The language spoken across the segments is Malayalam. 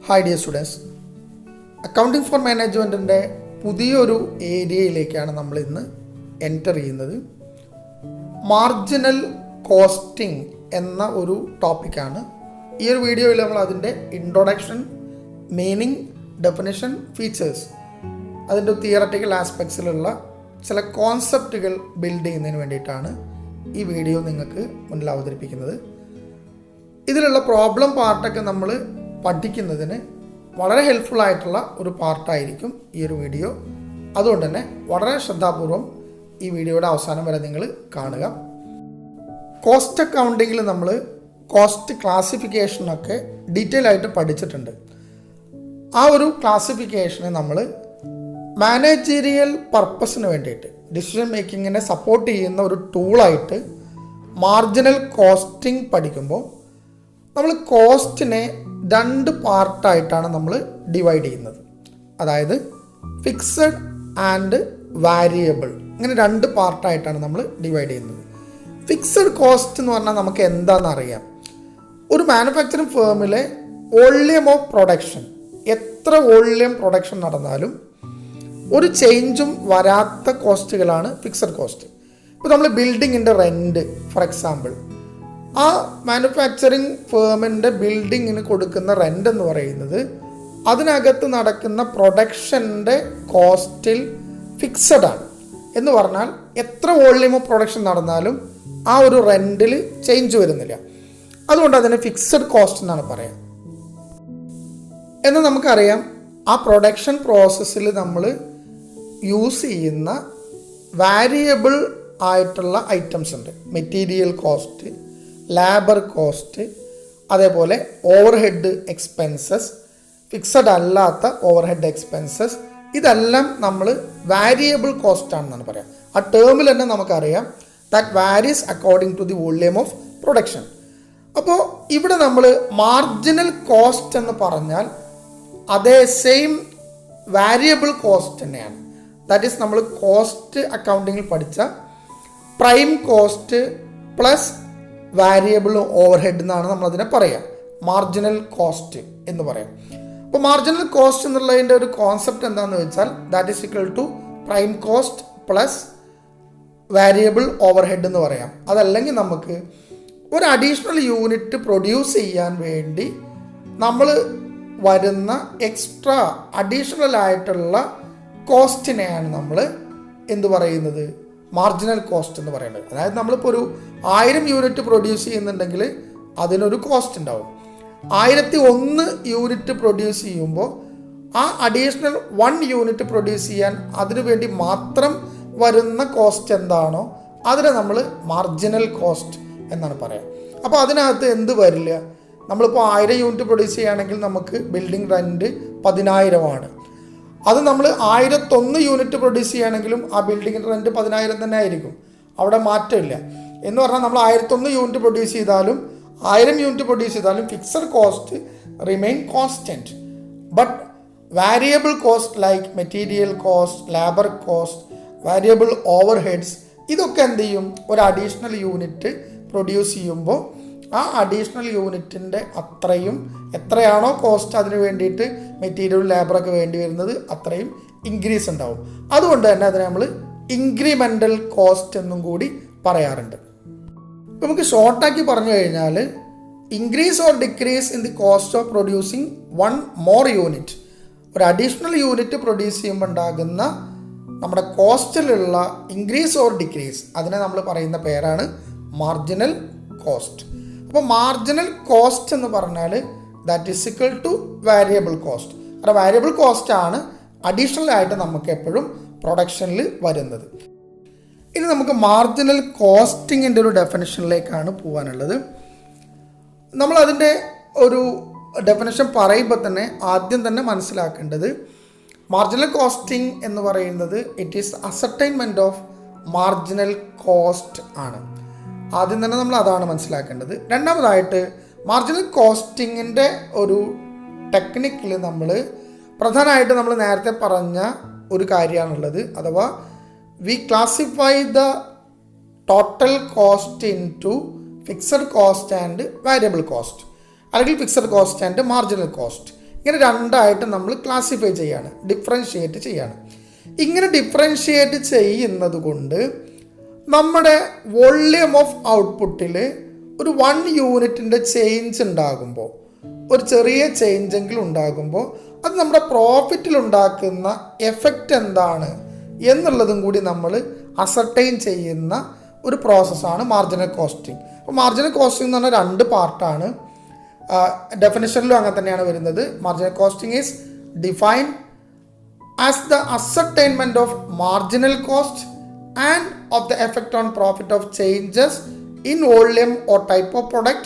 Hi dear students, accounting for മാനേജ്മെൻറ്റിൻ്റെ പുതിയൊരു ഏരിയയിലേക്കാണ് നമ്മൾ ഇന്ന് എൻ്റർ ചെയ്യുന്നത്. മാർജിനൽ കോസ്റ്റിംഗ് എന്ന ഒരു ടോപ്പിക്കാണ്. ഈ ഒരു വീഡിയോയിൽ നമ്മൾ അതിൻ്റെ ഇൻട്രൊഡക്ഷൻ, മീനിങ്, ഡെഫിനിഷൻ, ഫീച്ചേഴ്സ്, അതിൻ്റെ തിയററ്റിക്കൽ ആസ്പെക്ട്സിലുള്ള ചില കോൺസെപ്റ്റുകൾ ബിൽഡ് ചെയ്യുന്നതിന് വേണ്ടിയിട്ടാണ് ഈ വീഡിയോ നിങ്ങൾക്ക് മുന്നിൽ അവതരിപ്പിക്കുന്നത്. ഇതിലുള്ള പ്രോബ്ലം പാർട്ടൊക്കെ നമ്മൾ പഠിക്കുന്നതിന് വളരെ ഹെൽപ്ഫുൾ ആയിട്ടുള്ള ഒരു പാർട്ടായിരിക്കും ഈ ഒരു വീഡിയോ. അതുകൊണ്ട് തന്നെ വളരെ ശ്രദ്ധാപൂർവം ഈ വീഡിയോയുടെ അവസാനം വരെ നിങ്ങൾ കാണുക. കോസ്റ്റ് അക്കൗണ്ടിങ്ങിൽ നമ്മൾ കോസ്റ്റ് ക്ലാസിഫിക്കേഷനൊക്കെ ഡീറ്റെയിൽ ആയിട്ട് പഠിച്ചിട്ടുണ്ട്. ആ ഒരു ക്ലാസിഫിക്കേഷനെ നമ്മൾ മാനേജീരിയൽ പർപ്പസിന് വേണ്ടിയിട്ട്, ഡിസിഷൻ മേക്കിങ്ങിനെ സപ്പോർട്ട് ചെയ്യുന്ന ഒരു ടൂളായിട്ട് മാർജിനൽ കോസ്റ്റിംഗ് പഠിക്കുമ്പോൾ നമ്മൾ കോസ്റ്റിനെ രണ്ട് പാർട്ടായിട്ടാണ് നമ്മൾ ഡിവൈഡ് ചെയ്യുന്നത്. അതായത് ഫിക്സഡ് ആൻഡ് വാരിയബിൾ, ഇങ്ങനെ രണ്ട് പാർട്ടായിട്ടാണ് നമ്മൾ ഡിവൈഡ് ചെയ്യുന്നത്. ഫിക്സഡ് കോസ്റ്റ് എന്ന് പറഞ്ഞാൽ നമുക്ക് എന്താണെന്ന് അറിയാം. ഒരു മാനുഫാക്ചറിങ് ഫേമിലെ വോള്യം ഓഫ് പ്രൊഡക്ഷൻ, എത്ര വോള്യം പ്രൊഡക്ഷൻ നടന്നാലും ഒരു ചേഞ്ചും വരാത്ത കോസ്റ്റുകളാണ് ഫിക്സഡ് കോസ്റ്റ്. ഇപ്പോൾ നമ്മൾ ബിൽഡിങ്ങിൻ്റെ റെൻറ്റ് ഫോർ എക്സാമ്പിൾ, ആ മാനുഫാക്ചറിങ് ഫേമിൻ്റെ ബിൽഡിങ്ങിന് കൊടുക്കുന്ന റെൻ്റ് എന്ന് പറയുന്നത് അതിനകത്ത് നടക്കുന്ന പ്രൊഡക്ഷൻ്റെ കോസ്റ്റിൽ ഫിക്സഡ് ആണ്. എന്ന് പറഞ്ഞാൽ എത്ര വോള്യൂം ഓഫ് പ്രൊഡക്ഷൻ നടന്നാലും ആ ഒരു റെൻറ്റിൽ ചേഞ്ച് വരുന്നില്ല. അതുകൊണ്ട് അതിനെ ഫിക്സഡ് കോസ്റ്റ് എന്നാണ് പറയാം. എന്ന് നമുക്കറിയാം, ആ പ്രൊഡക്ഷൻ പ്രോസസ്സിൽ നമ്മൾ യൂസ് ചെയ്യുന്ന വാരിയബിൾ ആയിട്ടുള്ള ഐറ്റംസ് ഉണ്ട്. മെറ്റീരിയൽ കോസ്റ്റ്, ലേബർ കോസ്റ്റ്, അതേപോലെ ഓവർഹെഡ് എക്സ്പെൻസസ്, ഫിക്സഡ് അല്ലാത്ത ഓവർഹെഡ് എക്സ്പെൻസസ്, ഇതെല്ലാം നമ്മൾ വാരിയബിൾ കോസ്റ്റ് ആണെന്നാണ് പറയാം. ആ ടേമിൽ തന്നെ നമുക്കറിയാം that varies according to the volume of production. അപ്പോൾ ഇവിടെ നമ്മൾ മാർജിനൽ കോസ്റ്റ് എന്ന് പറഞ്ഞാൽ അതേ സെയിം വാരിയബിൾ കോസ്റ്റ് തന്നെയാണ്. ദാറ്റ് ഈസ് നമ്മൾ കോസ്റ്റ് അക്കൗണ്ടിങ്ങിൽ പഠിച്ച prime cost plus variable overhead എന്നാണ് നമ്മളതിനെ പറയാം, മാർജിനൽ കോസ്റ്റ് എന്ന് പറയാം. അപ്പോൾ മാർജിനൽ കോസ്റ്റ് എന്നുള്ളതിൻ്റെ ഒരു കോൺസെപ്റ്റ് എന്താണെന്ന് വെച്ചാൽ that is equal to prime cost plus variable overhead എന്ന് പറയാം. അതല്ലെങ്കിൽ നമുക്ക് ഒരു അഡീഷണൽ യൂണിറ്റ് പ്രൊഡ്യൂസ് ചെയ്യാൻ വേണ്ടി നമ്മൾ വരുന്ന എക്സ്ട്രാ അഡീഷണൽ ആയിട്ടുള്ള കോസ്റ്റിനെയാണ് നമ്മൾ എന്ത് പറയുന്നത്, മാർജിനൽ കോസ്റ്റ് എന്ന് പറയുന്നത്. അതായത് നമ്മളിപ്പോൾ ഒരു 1000 യൂണിറ്റ് പ്രൊഡ്യൂസ് ചെയ്യുന്നുണ്ടെങ്കിൽ അതിനൊരു കോസ്റ്റ് ഉണ്ടാവും. 1001 യൂണിറ്റ് പ്രൊഡ്യൂസ് ചെയ്യുമ്പോൾ ആ അഡീഷണൽ 1 യൂണിറ്റ് പ്രൊഡ്യൂസ് ചെയ്യാൻ അതിനു വേണ്ടി മാത്രം വരുന്ന കോസ്റ്റ് എന്താണോ അതിനെ നമ്മൾ മാർജിനൽ കോസ്റ്റ് എന്നാണ് പറയാം. അപ്പോൾ അതിനകത്ത് എന്ത് വരില്ല, നമ്മളിപ്പോൾ 1000 യൂണിറ്റ് പ്രൊഡ്യൂസ് ചെയ്യുകയാണെങ്കിൽ നമുക്ക് ബിൽഡിംഗ് റെൻറ്റ് 10,000 അത് നമ്മൾ 1001 യൂണിറ്റ് പ്രൊഡ്യൂസ് ചെയ്യുകയാണെങ്കിലും ആ ബിൽഡിങ്ങിൻ്റെ റെൻറ്റ് 10,000 തന്നെ ആയിരിക്കും, അവിടെ മാറ്റമില്ല. എന്ന് പറഞ്ഞാൽ നമ്മൾ 1001 യൂണിറ്റ് പ്രൊഡ്യൂസ് ചെയ്താലും 1000 യൂണിറ്റ് പ്രൊഡ്യൂസ് ചെയ്താലും fixed cost remain constant. But variable cost like material cost, labour cost, variable overheads, ഇതൊക്കെ എന്ത് ചെയ്യും, ഒരു അഡീഷണൽ യൂണിറ്റ് പ്രൊഡ്യൂസ് ചെയ്യുമ്പോൾ ആ അഡീഷണൽ യൂണിറ്റിൻ്റെ അത്രയും എത്രയാണോ കോസ്റ്റ് അതിന് വേണ്ടിയിട്ട് മെറ്റീരിയൽ ലേബറൊക്കെ വേണ്ടി വരുന്നത് അത്രയും ഇൻക്രീസ് ഉണ്ടാവും. അതുകൊണ്ട് തന്നെ അതിനെ നമ്മൾ ഇൻക്രിമെൻ്റൽ കോസ്റ്റ് എന്നും കൂടി പറയാറുണ്ട്. നമുക്ക് ഷോർട്ടാക്കി പറഞ്ഞു കഴിഞ്ഞാൽ increase or decrease in the cost of producing 1 more unit, ഒരു അഡീഷണൽ യൂണിറ്റ് പ്രൊഡ്യൂസ് ചെയ്യുമ്പോൾ ഉണ്ടാകുന്ന നമ്മുടെ കോസ്റ്റിലുള്ള ഇൻക്രീസ് ഓർ ഡിക്രീസ്, അതിനെ നമ്മൾ പറയുന്ന പേരാണ് മാർജിനൽ കോസ്റ്റ്. അപ്പോൾ മാർജിനൽ കോസ്റ്റ് എന്ന് പറഞ്ഞാൽ that is equal to variable cost. കാരണം വാരിയബിൾ കോസ്റ്റ് ആണ് അഡീഷണൽ ആയിട്ട് നമുക്ക് എപ്പോഴും പ്രൊഡക്ഷനിൽ വരുന്നത്. ഇനി നമുക്ക് മാർജിനൽ കോസ്റ്റിങ്ങിൻ്റെ ഒരു ഡെഫിനിഷനിലേക്കാണ് പോകാനുള്ളത്. നമ്മളതിൻ്റെ ഒരു ഡെഫിനിഷൻ പറയുമ്പോൾ തന്നെ ആദ്യം തന്നെ മനസ്സിലാക്കേണ്ടത് മാർജിനൽ കോസ്റ്റിംഗ് എന്ന് പറയുന്നത് it is ascertainment of marginal cost ആണ്. ആദ്യം തന്നെ നമ്മൾ അതാണ് മനസ്സിലാക്കേണ്ടത്. രണ്ടാമതായിട്ട് മാർജിനൽ കോസ്റ്റിങ്ങിൻ്റെ ഒരു ടെക്നിക്കിൽ നമ്മൾ പ്രധാനമായിട്ട് നമ്മൾ നേരത്തെ പറഞ്ഞ ഒരു കാര്യമാണുള്ളത്. അഥവാ we classify the total cost into fixed cost and variable cost. അല്ലെങ്കിൽ fixed cost and marginal cost. ഇങ്ങനെ രണ്ടായിട്ട് നമ്മൾ ക്ലാസിഫൈ ചെയ്യാണ്, ഡിഫറൻഷിയേറ്റ് ചെയ്യാണ്. ഇങ്ങനെ ഡിഫറൻഷിയേറ്റ് ചെയ്യുന്നത് കൊണ്ട് നമ്മുടെ വോള്യൂം ഓഫ് ഔട്ട്പുട്ടിൽ ഒരു 1 യൂണിറ്റിൻ്റെ ചേഞ്ച് ഉണ്ടാകുമ്പോൾ, ഒരു ചെറിയ ചേഞ്ചെങ്കിലും ഉണ്ടാകുമ്പോൾ അത് നമ്മുടെ പ്രോഫിറ്റിൽ ഉണ്ടാക്കുന്ന എഫക്റ്റ് എന്താണ് എന്നുള്ളതും കൂടി നമ്മൾ അസർട്ടൈൻ ചെയ്യുന്ന ഒരു പ്രോസസ്സാണ് മാർജിനൽ കോസ്റ്റിംഗ്. അപ്പോൾ മാർജിനൽ കോസ്റ്റിംഗ് എന്ന് പറഞ്ഞാൽ 2 പാർട്ടാണ്. ഡെഫിനിഷനിലും അങ്ങനെ തന്നെയാണ് വരുന്നത്. Marginal costing is defined as the ascertainment of marginal cost and of the effect on profit of changes in volume or type of product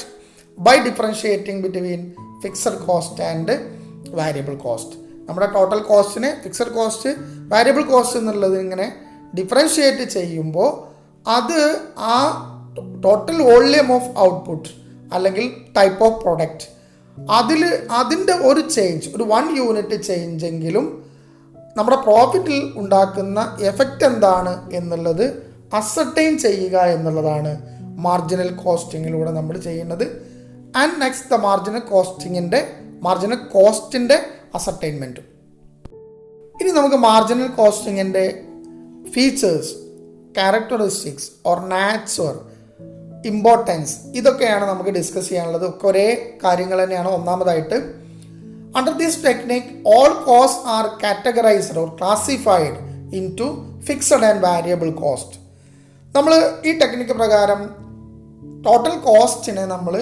by differentiating between fixed cost and variable cost. നമ്മുടെ ടോട്ടൽ കോസ്റ്റിനെ ഫിക്സഡ് കോസ്റ്റ്, വാരിയബിൾ കോസ്റ്റ് എന്നുള്ളത് ഇങ്ങനെ ഡിഫറൻഷിയേറ്റ് ചെയ്യുമ്പോൾ അത് ആ ടോട്ടൽ വോള്യൂം ഓഫ് ഔട്ട്പുട്ട് അല്ലെങ്കിൽ ടൈപ്പ് ഓഫ് പ്രൊഡക്റ്റ് അതിൻ്റെ ഒരു ചേഞ്ച്, ഒരു 1 യൂണിറ്റ് ചേഞ്ചെങ്കിലും നമ്മുടെ പ്രോഫിറ്റിൽ ഉണ്ടാക്കുന്ന എഫക്റ്റ് എന്താണ് എന്നുള്ളത് അസർട്ടൈൻ ചെയ്യുക എന്നുള്ളതാണ് മാർജിനൽ കോസ്റ്റിങ്ങിലൂടെ നമ്മൾ ചെയ്യുന്നത്. ആൻഡ് നെക്സ്റ്റ് ദ മാർജിനൽ കോസ്റ്റിൻ്റെ അസർട്ടൈൻമെൻറ്റും. ഇനി നമുക്ക് മാർജിനൽ കോസ്റ്റിങ്ങിൻ്റെ features, characteristics or nature, importance, ഇതൊക്കെയാണ് നമുക്ക് ഡിസ്കസ് ചെയ്യാനുള്ളത്. ഒക്കെ ഒരേ കാര്യങ്ങൾ തന്നെയാണ്. ഒന്നാമതായിട്ട്, under this technique all costs are categorized or classified into fixed and variable cost. നമ്മൾ ഈ ടെക്നിക്ക് പ്രകാരം ടോട്ടൽ കോസ്റ്റിനെ നമ്മൾ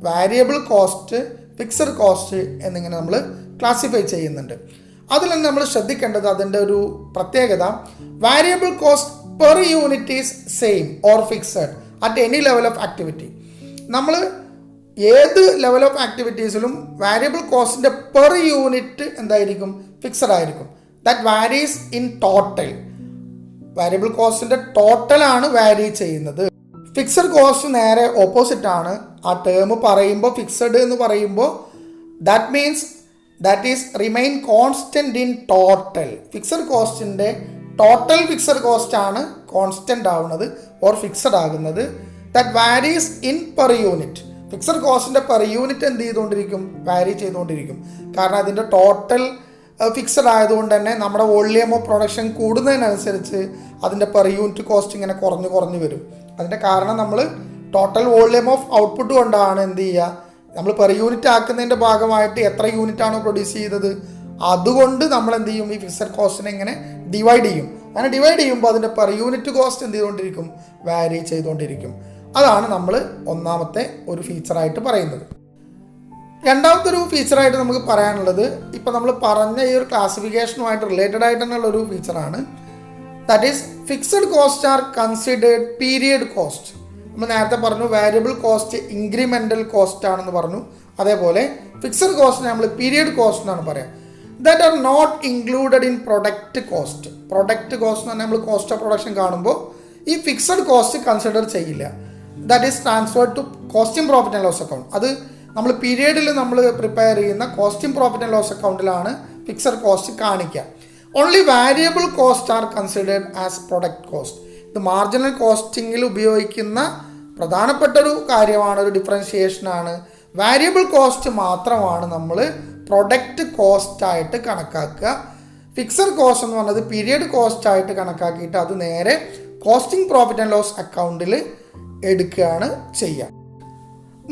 വാരിയബിൾ കോസ്റ്റ്, ഫിക്സഡ് കോസ്റ്റ് എന്നിങ്ങനെ നമ്മൾ ക്ലാസിഫൈ ചെയ്യുന്നുണ്ട്. അതിൽ നിന്ന് നമ്മൾ ശ്രദ്ധിക്കേണ്ടത് അതിൻ്റെ ഒരു പ്രത്യേകത, variable cost per unit is same or fixed at any level of activity. നമ്മൾ ഏത് ലെവൽ ഓഫ് ആക്ടിവിറ്റീസിലും വാരിയബിൾ കോസ്റ്റിൻ്റെ പെർ യൂണിറ്റ് എന്തായിരിക്കും? ഫിക്സഡ് ആയിരിക്കും. That varies in total. Variable കോസ്റ്റിൻ്റെ ടോട്ടലാണ് വാരി ചെയ്യുന്നത്. ഫിക്സഡ് കോസ്റ്റ് നേരെ ഓപ്പോസിറ്റ് ആണ്. ആ ടേം പറയുമ്പോൾ, ഫിക്സഡ് എന്ന് പറയുമ്പോൾ that means that is remain constant in total. Fixed കോസ്റ്റിൻ്റെ ടോട്ടൽ ഫിക്സഡ് കോസ്റ്റ് ആണ് കോൺസ്റ്റൻ്റ് ആവുന്നത് ഓർ ഫിക്സഡ് ആകുന്നത്. That varies in per unit. Fixed കോസ്റ്റിൻ്റെ പെർ യൂണിറ്റ് എന്ത് ചെയ്തുകൊണ്ടിരിക്കും? വാരി ചെയ്തുകൊണ്ടിരിക്കും. കാരണം അതിൻ്റെ ടോട്ടൽ ഫിക്സഡ് ആയതുകൊണ്ട് തന്നെ നമ്മുടെ വോള്യൂം ഓഫ് പ്രൊഡക്ഷൻ കൂടുന്നതിനനുസരിച്ച് അതിൻ്റെ പെർ യൂണിറ്റ് കോസ്റ്റ് ഇങ്ങനെ കുറഞ്ഞു വരും. അതിൻ്റെ കാരണം നമ്മൾ ടോട്ടൽ വോള്യൂം ഓഫ് ഔട്ട്പുട്ട് കൊണ്ടാണ് എന്ത് ചെയ്യുക, നമ്മൾ പെർ യൂണിറ്റ് ആക്കുന്നതിൻ്റെ ഭാഗമായിട്ട് എത്ര യൂണിറ്റാണോ പ്രൊഡ്യൂസ് ചെയ്തത് അതുകൊണ്ട് നമ്മൾ എന്ത് ചെയ്യും, ഈ ഫിക്സഡ് കോസ്റ്റിനെ ഇങ്ങനെ ഡിവൈഡ് ചെയ്യും. അങ്ങനെ ഡിവൈഡ് ചെയ്യുമ്പോൾ അതിൻ്റെ പെർ യൂണിറ്റ് കോസ്റ്റ് എന്ത് ചെയ്തുകൊണ്ടിരിക്കും? വാരി ചെയ്തുകൊണ്ടിരിക്കും. അതാണ് നമ്മൾ ഒന്നാമത്തെ ഒരു ഫീച്ചറായിട്ട് പറയുന്നത്. രണ്ടാമത്തെ ഒരു ഫീച്ചറായിട്ട് നമുക്ക് പറയാനുള്ളത്, ഇപ്പം നമ്മൾ പറഞ്ഞ ഈ ഒരു ക്ലാസിഫിക്കേഷനുമായിട്ട് റിലേറ്റഡ് ആയിട്ട് തന്നെയുള്ള ഒരു ഫീച്ചറാണ്. That is fixed cost are considered period cost. നമ്മൾ നേരത്തെ പറഞ്ഞു വാരിയബിൾ കോസ്റ്റ് ഇൻക്രിമെൻ്റൽ കോസ്റ്റ് ആണെന്ന് പറഞ്ഞു. അതേപോലെ ഫിക്സഡ് കോസ്റ്റിനെ നമ്മൾ പീരിയഡ് കോസ്റ്റ് എന്നാണ് പറയുക. That are not included in product cost. Product cost എന്ന് പറഞ്ഞാൽ നമ്മൾ കോസ്റ്റ് ഓഫ് പ്രൊഡക്ഷൻ കാണുമ്പോൾ ഈ ഫിക്സഡ് കോസ്റ്റ് കൺസിഡർ ചെയ്യില്ല. That is transferred to costing profit and loss account. അത് നമ്മൾ പീരിയഡിൽ നമ്മൾ പ്രിപ്പയർ ചെയ്യുന്ന കോസ്റ്റിംഗ് പ്രോഫിറ്റ് ആൻഡ് ലോസ് അക്കൗണ്ടിലാണ് ഫിക്സഡ് കോസ്റ്റ് കാണിക്കുക. Only variable cost are considered as product cost. ഇത് മാർജിനൽ കോസ്റ്റിങ്ങിൽ ഉപയോഗിക്കുന്ന പ്രധാനപ്പെട്ട ഒരു കാര്യമാണ്, ഒരു ഡിഫറൻഷിയേഷനാണ്. വാരിയബിൾ കോസ്റ്റ് മാത്രമാണ് നമ്മൾ പ്രൊഡക്റ്റ് കോസ്റ്റായിട്ട് കണക്കാക്കുക. ഫിക്സഡ് കോസ്റ്റ് എന്ന് പറഞ്ഞത് പീരിയഡ് കോസ്റ്റായിട്ട് കണക്കാക്കിയിട്ട് അത് നേരെ കോസ്റ്റിംഗ് പ്രോഫിറ്റ് ആൻഡ് ലോസ് അക്കൗണ്ടിൽ എടുക്കുകയാണ് ചെയ്യുക.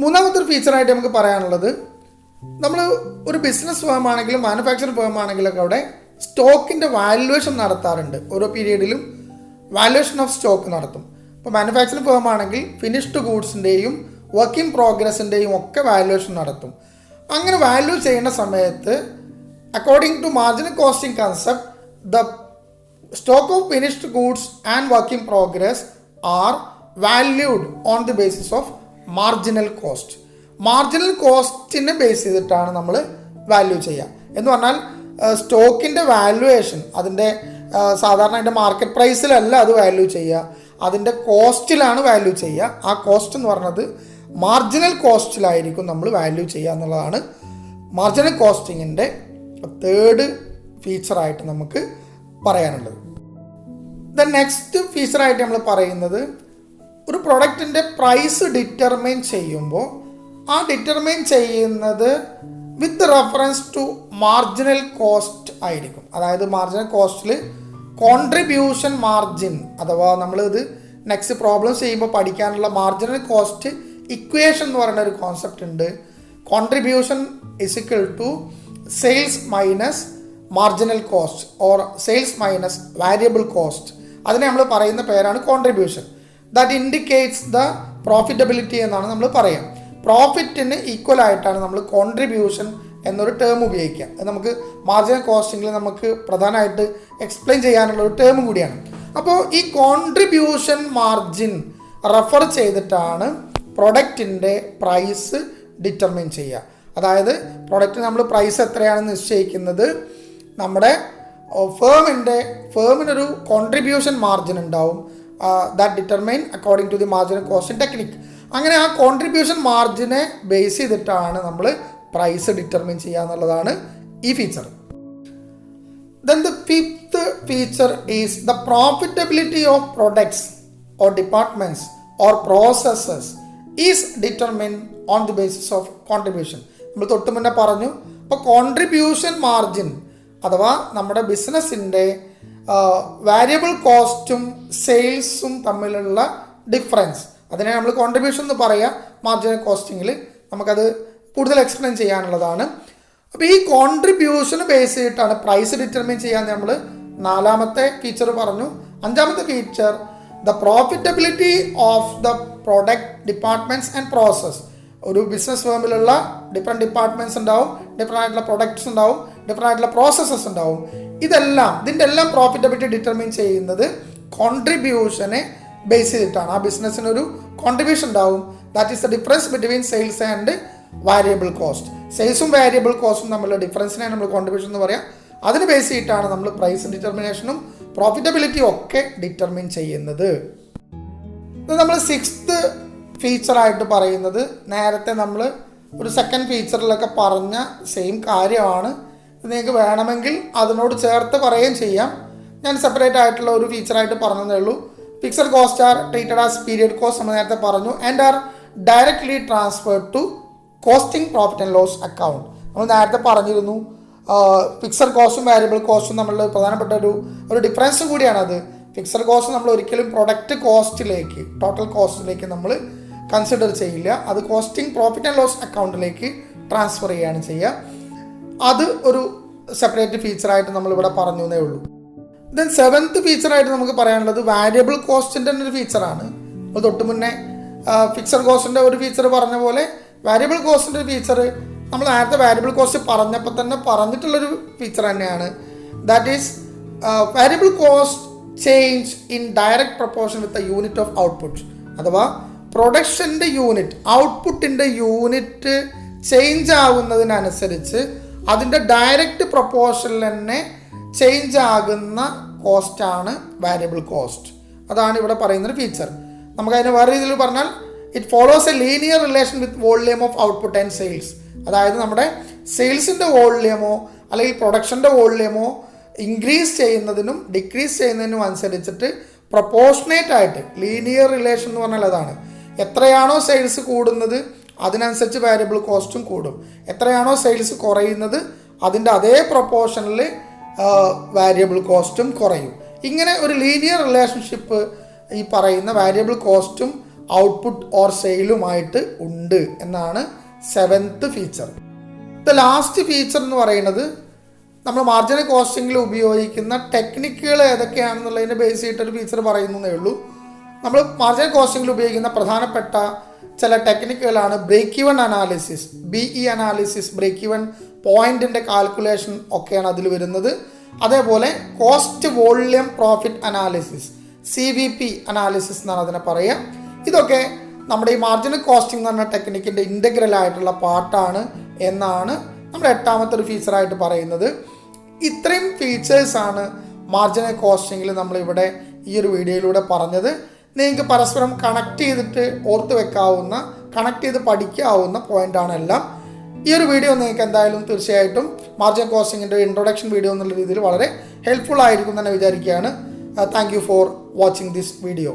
മൂന്നാമത്തെ ഒരു ഫീച്ചറായിട്ട് നമുക്ക് പറയാനുള്ളത്, നമ്മൾ ഒരു ബിസിനസ് ഫേം ആണെങ്കിലും മാനുഫാക്ചറിംഗ് ഫേം ആണെങ്കിലൊക്കെ അവിടെ സ്റ്റോക്കിൻ്റെ വാല്യുവേഷൻ നടത്താറുണ്ട്. ഓരോ പീരീഡിലും വാല്യുവേഷൻ ഓഫ് സ്റ്റോക്ക് നടത്തും. ഇപ്പോൾ മാനുഫാക്ചറിംഗ് ഫേം ആണെങ്കിൽ ഫിനിഷ്ഡ് ഗൂഡ്സിൻ്റെയും വർക്ക് ഇൻ പ്രോഗ്രസിൻ്റെയും ഒക്കെ വാല്യുവേഷൻ നടത്തും. അങ്ങനെ വാല്യൂ ചെയ്യുന്ന സമയത്ത് according to marginal costing concept, the stock of finished goods and work in progress are valued on the basis of marginal cost. Marginal കോസ്റ്റിനെ ബേസ് ചെയ്തിട്ടാണ് നമ്മൾ വാല്യൂ ചെയ്യുക. എന്ന് പറഞ്ഞാൽ സ്റ്റോക്കിൻ്റെ വാല്യുവേഷൻ അതിൻ്റെ സാധാരണ അതിൻ്റെ മാർക്കറ്റ് പ്രൈസിലല്ല അത് വാല്യൂ ചെയ്യുക, അതിൻ്റെ കോസ്റ്റിലാണ് വാല്യൂ ചെയ്യുക. ആ കോസ്റ്റ് എന്ന് പറഞ്ഞത് മാർജിനൽ കോസ്റ്റിലായിരിക്കും നമ്മൾ വാല്യൂ ചെയ്യുക എന്നുള്ളതാണ് മാർജിനൽ കോസ്റ്റിങ്ങിൻ്റെ തേർഡ് ഫീച്ചറായിട്ട് നമുക്ക് പറയാനുള്ളത്. ദ നെക്സ്റ്റ് ഫീച്ചറായിട്ട് നമ്മൾ പറയുന്നത്, ഒരു പ്രൊഡക്റ്റിൻ്റെ പ്രൈസ് ഡിറ്റർമൈൻ ചെയ്യുമ്പോൾ ആ ഡിറ്റർമൈൻ ചെയ്യുന്നത് with reference to marginal cost ആയിരിക്കും. അതായത് മാർജിനൽ കോസ്റ്റിൽ കോൺട്രിബ്യൂഷൻ മാർജിൻ അഥവാ നമ്മളിത് നെക്സ്റ്റ് പ്രോബ്ലംസ് ചെയ്യുമ്പോൾ പഠിക്കാനുള്ള മാർജിനൽ കോസ്റ്റ് ഇക്വേഷൻ എന്ന് പറയുന്ന ഒരു കോൺസെപ്റ്റ് ഉണ്ട്. Contribution is equal to sales minus marginal cost or sales minus variable cost. അതിനെ നമ്മൾ പറയുന്ന പേരാണ് contribution. That indicates the profitability എന്നാണ് നമ്മൾ പറയുക. പ്രോഫിറ്റിന് ഈക്വൽ ആയിട്ടാണ് നമ്മൾ കോൺട്രിബ്യൂഷൻ എന്നൊരു ടേം ഉപയോഗിക്കുക. അത് നമുക്ക് മാർജിനൽ കോസ്റ്റിങ്ങിൽ നമുക്ക് പ്രധാനമായിട്ട് എക്സ്പ്ലെയിൻ ചെയ്യാനുള്ള ഒരു ടേമും കൂടിയാണ്. അപ്പോൾ ഈ കോൺട്രിബ്യൂഷൻ മാർജിൻ റെഫർ ചെയ്തിട്ടാണ് പ്രൊഡക്റ്റിൻ്റെ പ്രൈസ് ഡിറ്റർമിൻ ചെയ്യുക. അതായത് പ്രൊഡക്റ്റ് നമ്മൾ പ്രൈസ് എത്രയാണെന്ന് നിശ്ചയിക്കുന്നത് നമ്മുടെ ഫേമിനൊരു കോൺട്രിബ്യൂഷൻ മാർജിൻ ഉണ്ടാവും. That determine according to the marginal costing technique. അങ്ങനെ ആ കോൺട്രിബ്യൂഷൻ മാർജിനെ ബേസ് ചെയ്തിട്ടാണ് നമ്മൾ പ്രൈസ് ഡിറ്റർമിൻ ചെയ്യുക എന്നുള്ളതാണ് ഈ feature. Then the fifth feature is the profitability of products or departments or processes is determined on the basis of contribution. നമ്മൾ തൊട്ട് മുന്നേ പറഞ്ഞു. അപ്പോൾ കോൺട്രിബ്യൂഷൻ മാർജിൻ അഥവാ നമ്മുടെ ബിസിനസ്സിൻ്റെ വാരിയബിൾ കോസ്റ്റും സെയിൽസും തമ്മിലുള്ള ഡിഫറൻസ്, അതിനെ നമ്മൾ കോൺട്രിബ്യൂഷൻ എന്ന് പറയുക. മാർജിനൽ കോസ്റ്റിങ്ങിൽ നമുക്കത് കൂടുതൽ എക്സ്പ്ലെയിൻ ചെയ്യാനുള്ളതാണ്. അപ്പോൾ ഈ കോൺട്രിബ്യൂഷന് ബേസ് ചെയ്തിട്ടാണ് പ്രൈസ് ഡിറ്റർമിൻ ചെയ്യാൻ നമ്മൾ നാലാമത്തെ ഫീച്ചർ പറഞ്ഞു. അഞ്ചാമത്തെ feature the profitability of the product departments and process. ഒരു ബിസിനസ് ഫേമിലുള്ള ഡിഫറെൻറ്റ് ഡിപ്പാർട്ട്മെൻറ്റ്സ് ഉണ്ടാവും, ഡിഫറെൻ്റ് ആയിട്ടുള്ള പ്രൊഡക്ട്സ് ഉണ്ടാവും, ഡിഫറെൻ്റ് ആയിട്ടുള്ള പ്രോസസ്സസ് ഉണ്ടാവും. ഇതിൻ്റെ എല്ലാം പ്രോഫിറ്റബിലിറ്റി ഡിറ്റർമിൻ ചെയ്യുന്നത് കോൺട്രിബ്യൂഷനെ ബേസ് ചെയ്തിട്ടാണ്. ആ ബിസിനസ്സിനൊരു കോൺട്രിബ്യൂഷൻ ഉണ്ടാവും. That is the difference between sales and variable cost. സെയിൽസും വാരിയബിൾ കോസ്റ്റും തമ്മിലുള്ള ഡിഫറൻസിനെ നമ്മൾ കോൺട്രിബ്യൂഷൻ എന്ന് പറയാം. അതിന് ബേസ് ചെയ്തിട്ടാണ് നമ്മൾ പ്രൈസ് ഡിറ്റർമിനേഷനും പ്രോഫിറ്റബിലിറ്റിയും ഒക്കെ ഡിറ്റർമിൻ ചെയ്യുന്നത്. ഇത് നമ്മൾ സിക്സ്ത് ഫീച്ചറായിട്ട് പറയുന്നത് നേരത്തെ നമ്മൾ ഒരു സെക്കൻഡ് ഫീച്ചറിലൊക്കെ പറഞ്ഞ സെയിം കാര്യമാണ്. നിങ്ങൾക്ക് വേണമെങ്കിൽ അതിനോട് ചേർത്ത് പറയുകയും ചെയ്യാം. ഞാൻ സെപ്പറേറ്റ് ആയിട്ടുള്ള ഒരു ഫീച്ചറായിട്ട് പറഞ്ഞതേ ഉള്ളൂ. Fixed cost are treated as period cost നമ്മൾ നേരത്തെ പറഞ്ഞു and are directly transferred to costing profit and loss account. നമ്മൾ നേരത്തെ പറഞ്ഞിരുന്നു ഫിക്സഡ് കോസ്റ്റും വാരിയബിൾ കോസ്റ്റും നമ്മളുടെ പ്രധാനപ്പെട്ട ഒരു ഡിഫറൻസ് കൂടിയാണത്. ഫിക്സഡ് കോസ്റ്റ് നമ്മൾ ഒരിക്കലും പ്രൊഡക്റ്റ് കോസ്റ്റിലേക്ക് ടോട്ടൽ കോസ്റ്റിലേക്ക് നമ്മൾ കൺസിഡർ ചെയ്യില്ല. അത് കോസ്റ്റിംഗ് പ്രോഫിറ്റ് ആൻഡ് ലോസ് അക്കൗണ്ടിലേക്ക് ട്രാൻസ്ഫർ ചെയ്യുകയാണ് ചെയ്യുക. അത് ഒരു സെപ്പറേറ്റ് ഫീച്ചറായിട്ട് നമ്മളിവിടെ പറഞ്ഞു എന്നേ ഉള്ളൂ. ദെൻ സെവൻത്ത് ഫീച്ചറായിട്ട് നമുക്ക് പറയാനുള്ളത് വാരിയബിൾ കോസ്റ്റിൻ്റെ തന്നെ ഒരു ഫീച്ചറാണ്. അത് തൊട്ട് മുന്നേ ഫിക്സഡ് കോസ്റ്റിൻ്റെ ഒരു ഫീച്ചർ പറഞ്ഞ പോലെ വാരിയബിൾ കോസ്റ്റിൻ്റെ ഒരു ഫീച്ചർ നമ്മൾ നേരത്തെ വാരിയബിൾ കോസ്റ്റ് പറഞ്ഞപ്പോൾ തന്നെ പറഞ്ഞിട്ടുള്ളൊരു ഫീച്ചർ തന്നെയാണ്. That is variable cost change in direct proportion with the unit of output. അഥവാ പ്രൊഡക്ഷൻ്റെ യൂണിറ്റ് ഔട്ട്പുട്ടിൻ്റെ യൂണിറ്റ് ചേഞ്ച് ആകുന്നതിനനുസരിച്ച് അതിൻ്റെ ഡയറക്റ്റ് പ്രൊപ്പോർഷനിൽ തന്നെ ചേഞ്ച് ആകുന്ന കോസ്റ്റാണ് വാരിയബിൾ കോസ്റ്റ്. അതാണ് ഇവിടെ പറയുന്നൊരു ഫീച്ചർ. നമുക്കതിന് വേറെ രീതിയിൽ പറഞ്ഞാൽ it follows A linear relation with volume of output and sales. അതായത് നമ്മുടെ സെയിൽസിൻ്റെ വോളിയമോ അല്ലെങ്കിൽ പ്രൊഡക്ഷൻ്റെ വോളിയമോ ഇൻക്രീസ് ചെയ്യുന്നതിനും ഡിക്രീസ് ചെയ്യുന്നതിനും അനുസരിച്ചിട്ട് പ്രൊപ്പോർഷനേറ്റ് ആയിട്ട് ലീനിയർ റിലേഷൻ എന്ന് പറഞ്ഞാൽ അതാണ്. എത്രയാണോ സെയിൽസ് കൂടുന്നത് അതിനനുസരിച്ച് വാരിയബിൾ കോസ്റ്റും കൂടും. എത്രയാണോ സെയിൽസ് കുറയുന്നത് അതിൻ്റെ അതേ പ്രൊപ്പോർഷനിൽ വാരിയബിൾ കോസ്റ്റും കുറയും. ഇങ്ങനെ ഒരു ലീനിയർ റിലേഷൻഷിപ്പ് ഈ പറയുന്ന വാരിയബിൾ കോസ്റ്റും ഔട്ട്പുട്ട് ഓർ സെയിലുമായിട്ട് ഉണ്ട് എന്നാണ് seventh feature. The last feature എന്ന് പറയുന്നത് നമ്മൾ മാർജിനൽ കോസ്റ്റിങ്ങിൽ ഉപയോഗിക്കുന്ന ടെക്നിക്കുകൾ ഏതൊക്കെയാണെന്നുള്ളതിനെ ബേസ് ചെയ്തിട്ടൊരു ഫീച്ചർ പറയുന്നതേ ഉള്ളൂ. നമ്മൾ മാർജിനൽ കോസ്റ്റിങ്ങിൽ ഉപയോഗിക്കുന്ന പ്രധാനപ്പെട്ട ചില ടെക്നിക്കുകളാണ് break even analysis, BE analysis, break even പോയിന്റിൻ്റെ കാൽക്കുലേഷൻ ഒക്കെയാണ് അതിൽ വരുന്നത്. അതേപോലെ cost volume profit analysis, CVP analysis എന്നാണ് അതിനെ പറയുക. ഇതൊക്കെ നമ്മുടെ ഈ മാർജിനൽ കോസ്റ്റിംഗ് എന്ന് പറഞ്ഞ ടെക്നിക്കിൻ്റെ ഇൻ്റഗ്രൽ ആയിട്ടുള്ള പാർട്ടാണ് എന്നാണ് നമ്മുടെ എട്ടാമത്തെ ഒരു ഫീച്ചറായിട്ട് പറയുന്നത്. ഇത്രയും ഫീച്ചേഴ്സാണ് മാർജിനൽ കോസ്റ്റിങ്ങിൽ നമ്മളിവിടെ ഈ ഒരു വീഡിയോയിലൂടെ പറഞ്ഞത്. നിങ്ങൾക്ക് പരസ്പരം കണക്ട് ചെയ്തിട്ട് ഓർത്ത് വെക്കാവുന്ന, കണക്ട് ചെയ്ത് പഠിക്കാവുന്ന പോയിൻ്റാണ് എല്ലാം. ഈ ഒരു വീഡിയോ നിങ്ങൾക്ക് എന്തായാലും തീർച്ചയായിട്ടും മാർജിനൽ കോസ്റ്റിങ്ങിൻ്റെ ഇൻട്രൊഡക്ഷൻ വീഡിയോ എന്നുള്ള രീതിയിൽ വളരെ ഹെൽപ്ഫുൾ ആയിരിക്കും തന്നെ വിചാരിക്കുകയാണ്. Thank you for watching this video.